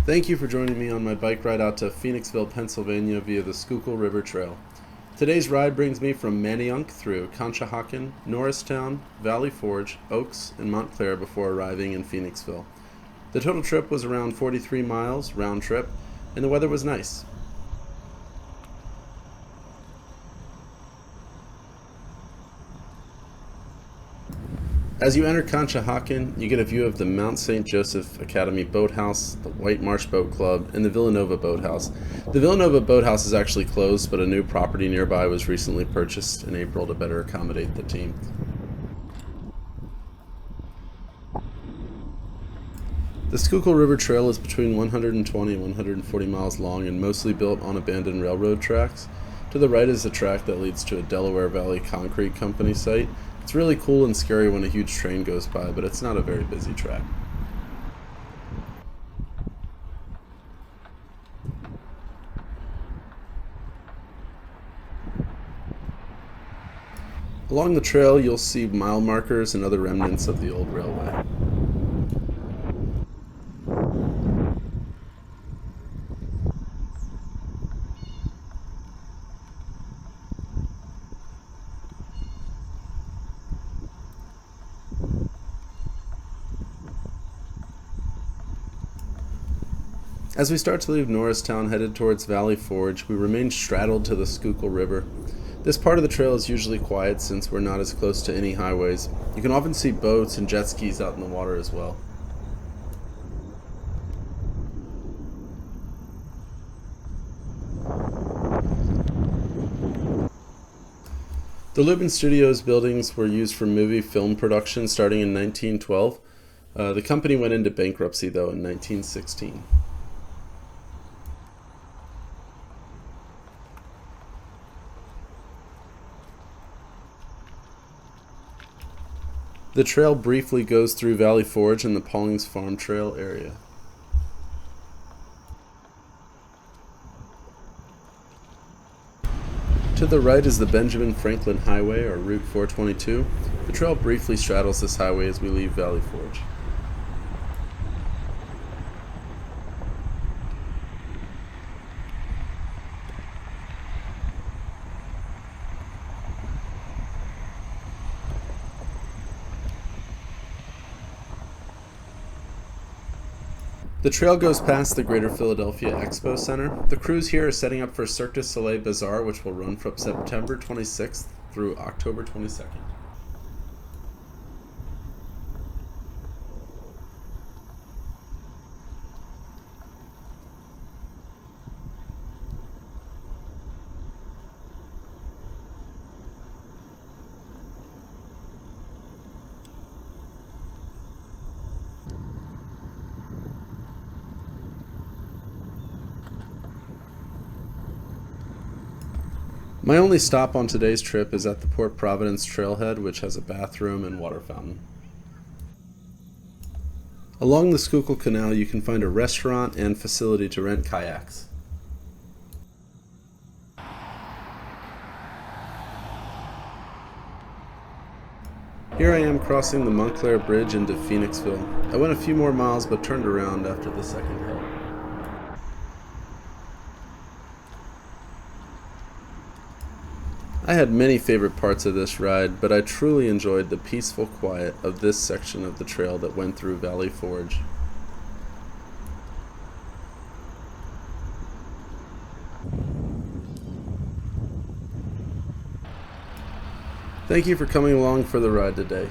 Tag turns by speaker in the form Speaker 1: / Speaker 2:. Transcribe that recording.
Speaker 1: Thank you for joining me on my bike ride out to Phoenixville, Pennsylvania via the Schuylkill River Trail. Today's ride brings me from Manayunk through Conshohocken, Norristown, Valley Forge, Oaks, and Montclair before arriving in Phoenixville. The total trip was around 43 miles, round trip, and the weather was nice. As you enter Conshohocken, you get a view of the Mount St. Joseph Academy Boathouse, the White Marsh Boat Club, and the Villanova Boathouse. The Villanova Boathouse is actually closed, but a new property nearby was recently purchased in April to better accommodate the team. The Schuylkill River Trail is between 120 and 140 miles long and mostly built on abandoned railroad tracks. To the right is a track that leads to a Delaware Valley Concrete Company site. It's really cool and scary when a huge train goes by, but it's not a very busy track. Along the trail, you'll see mile markers and other remnants of the old railway. As we start to leave Norristown headed towards Valley Forge, we remain straddled to the Schuylkill River. This part of the trail is usually quiet since we're not as close to any highways. You can often see boats and jet skis out in the water as well. The Lubin Studios buildings were used for movie film production starting in 1912. The company went into bankruptcy though in 1916. The trail briefly goes through Valley Forge and the Paulings Farm Trail area. To the right is the Benjamin Franklin Highway, or Route 422. The trail briefly straddles this highway as we leave Valley Forge. The trail goes past the Greater Philadelphia Expo Center. The crews here are setting up for Cirque du Soleil Bazaar, which will run from September 26th through October 22nd. My only stop on today's trip is at the Port Providence Trailhead, which has a bathroom and water fountain. Along the Schuylkill Canal, you can find a restaurant and facility to rent kayaks. Here I am crossing the Montclair Bridge into Phoenixville. I went a few more miles but turned around after the second hill. I had many favorite parts of this ride, but I truly enjoyed the peaceful quiet of this section of the trail that went through Valley Forge. Thank you for coming along for the ride today.